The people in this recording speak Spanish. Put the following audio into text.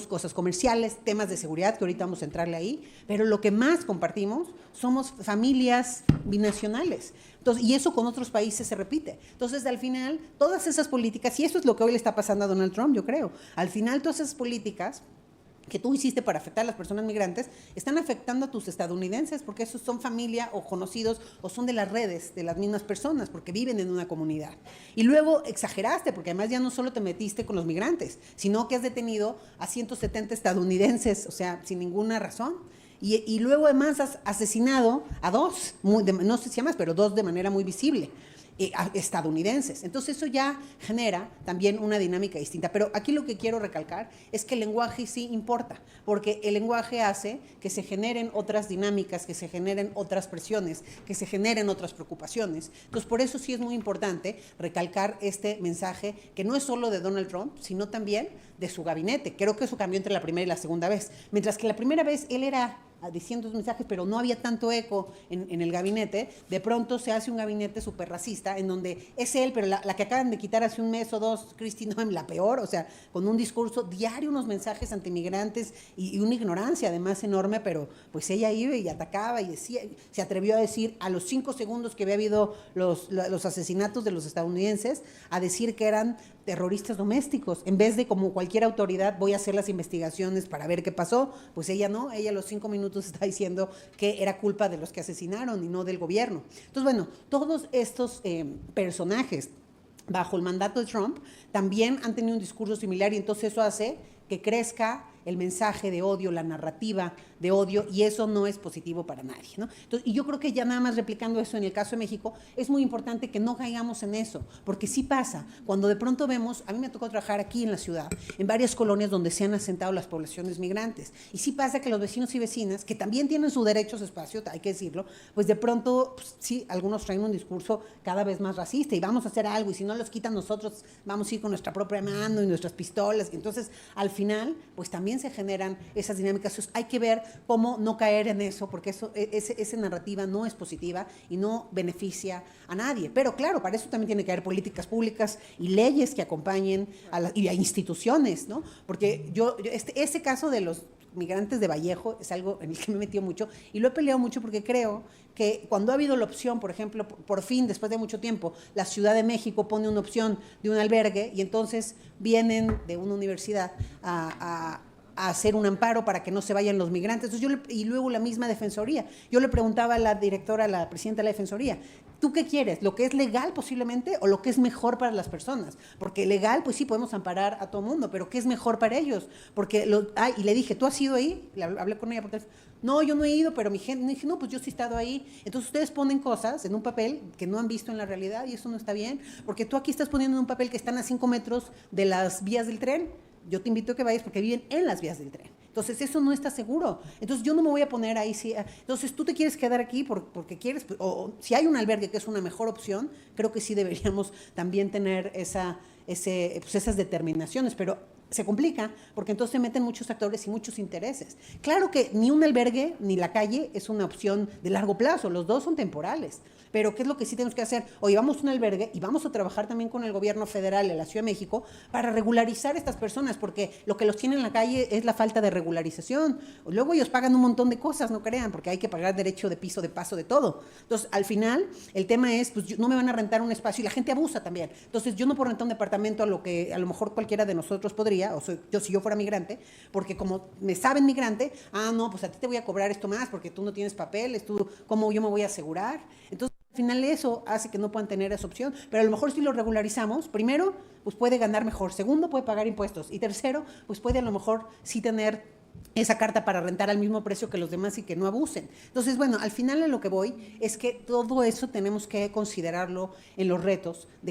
cosas comerciales, temas de seguridad, que ahorita vamos a entrarle ahí, pero lo que más compartimos somos familias binacionales. Entonces, y eso con otros países se repite. Entonces, al final, todas esas políticas, y eso es lo que hoy le está pasando a Donald Trump, yo creo, al final todas esas políticas que tú hiciste para afectar a las personas migrantes, están afectando a tus estadounidenses, porque esos son familia o conocidos o son de las redes de las mismas personas, porque viven en una comunidad. Y luego exageraste, porque además ya no solo te metiste con los migrantes, sino que has detenido a 170 estadounidenses, o sea, sin ninguna razón. Y luego además has asesinado a dos, no sé si más, pero dos de manera muy visible. Estadounidenses. Entonces eso ya genera también una dinámica distinta. Pero aquí lo que quiero recalcar es que el lenguaje sí importa, porque el lenguaje hace que se generen otras dinámicas, que se generen otras presiones, que se generen otras preocupaciones. Entonces por eso sí es muy importante recalcar este mensaje que no es solo de Donald Trump, sino también de su gabinete. Creo que eso cambió entre la primera y la segunda vez. Mientras que la primera vez él era diciendo sus mensajes, pero no había tanto eco en el gabinete, de pronto se hace un gabinete súper racista, en donde es él, pero la que acaban de quitar hace un mes o dos, Kristi Noem, la peor, o sea, con un discurso diario, unos mensajes antimigrantes y una ignorancia además enorme, pero pues ella iba y atacaba y decía, se atrevió a decir a los 5 segundos que había habido los asesinatos de los estadounidenses, a decir que eran terroristas domésticos, en vez de como cualquier autoridad voy a hacer las investigaciones para ver qué pasó, pues ella no, ella a los 5 minutos está diciendo que era culpa de los que asesinaron y no del gobierno. Entonces, bueno, todos estos personajes bajo el mandato de Trump también han tenido un discurso similar y entonces eso hace que crezca el mensaje de odio, la narrativa de odio, y eso no es positivo para nadie, ¿no? Entonces, y yo creo que ya nada más replicando eso en el caso de México, es muy importante que no caigamos en eso, porque sí pasa, cuando de pronto vemos, a mí me tocó trabajar aquí en la ciudad, en varias colonias donde se han asentado las poblaciones migrantes, y sí pasa que los vecinos y vecinas, que también tienen su derecho a su espacio, hay que decirlo, pues de pronto, pues, sí, algunos traen un discurso cada vez más racista, y vamos a hacer algo, y si no los quitan nosotros, vamos a ir con nuestra propia mano y nuestras pistolas, y entonces, al final, pues también se generan esas dinámicas. Entonces, hay que ver cómo no caer en eso, porque esa narrativa no es positiva y no beneficia a nadie. Pero claro, para eso también tiene que haber políticas públicas y leyes que acompañen y a instituciones, ¿no? Porque ese caso de los migrantes de Vallejo es algo en el que me he metido mucho y lo he peleado mucho porque creo que cuando ha habido la opción, por ejemplo, por fin, después de mucho tiempo, la Ciudad de México pone una opción de un albergue y entonces vienen de una universidad a hacer un amparo para que no se vayan los migrantes. Entonces y luego la misma Defensoría. Yo le preguntaba a la directora, a la presidenta de la Defensoría, ¿tú qué quieres? ¿Lo que es legal posiblemente o lo que es mejor para las personas? Porque legal, pues sí, podemos amparar a todo mundo, pero ¿qué es mejor para ellos? Porque y le dije, ¿tú has ido ahí? Hablé con ella por teléfono. No, yo no he ido, pero mi gente, dije, no, pues yo sí he estado ahí. Entonces ustedes ponen cosas en un papel que no han visto en la realidad y eso no está bien, porque tú aquí estás poniendo en un papel que están a 5 metros de las vías del tren. Yo te invito a que vayas porque viven en las vías del tren. Entonces, eso no está seguro. Entonces, yo no me voy a poner ahí. Entonces, tú te quieres quedar aquí porque quieres, o si hay un albergue que es una mejor opción, creo que sí deberíamos también tener esas determinaciones, pero se complica porque entonces se meten muchos actores y muchos intereses. Claro que ni un albergue ni la calle es una opción de largo plazo, los dos son temporales, pero ¿qué es lo que sí tenemos que hacer? Oye, vamos a un albergue y vamos a trabajar también con el gobierno federal de la Ciudad de México para regularizar a estas personas, porque lo que los tiene en la calle es la falta de regularización. Luego ellos pagan un montón de cosas, no crean, porque hay que pagar derecho de piso, de paso, de todo. Entonces, al final, el tema es, pues no me van a rentar un espacio y la gente abusa también. Entonces, yo no puedo rentar un departamento a lo que a lo mejor cualquiera de nosotros podría, si yo fuera migrante, porque como me saben migrante, no, pues a ti te voy a cobrar esto más porque tú no tienes papeles, ¿cómo yo me voy a asegurar? Entonces, al final eso hace que no puedan tener esa opción, pero a lo mejor si lo regularizamos, primero, pues puede ganar mejor, segundo, puede pagar impuestos, y tercero, pues puede a lo mejor sí tener esa carta para rentar al mismo precio que los demás y que no abusen. Entonces, bueno, al final a lo que voy es que todo eso tenemos que considerarlo en los retos de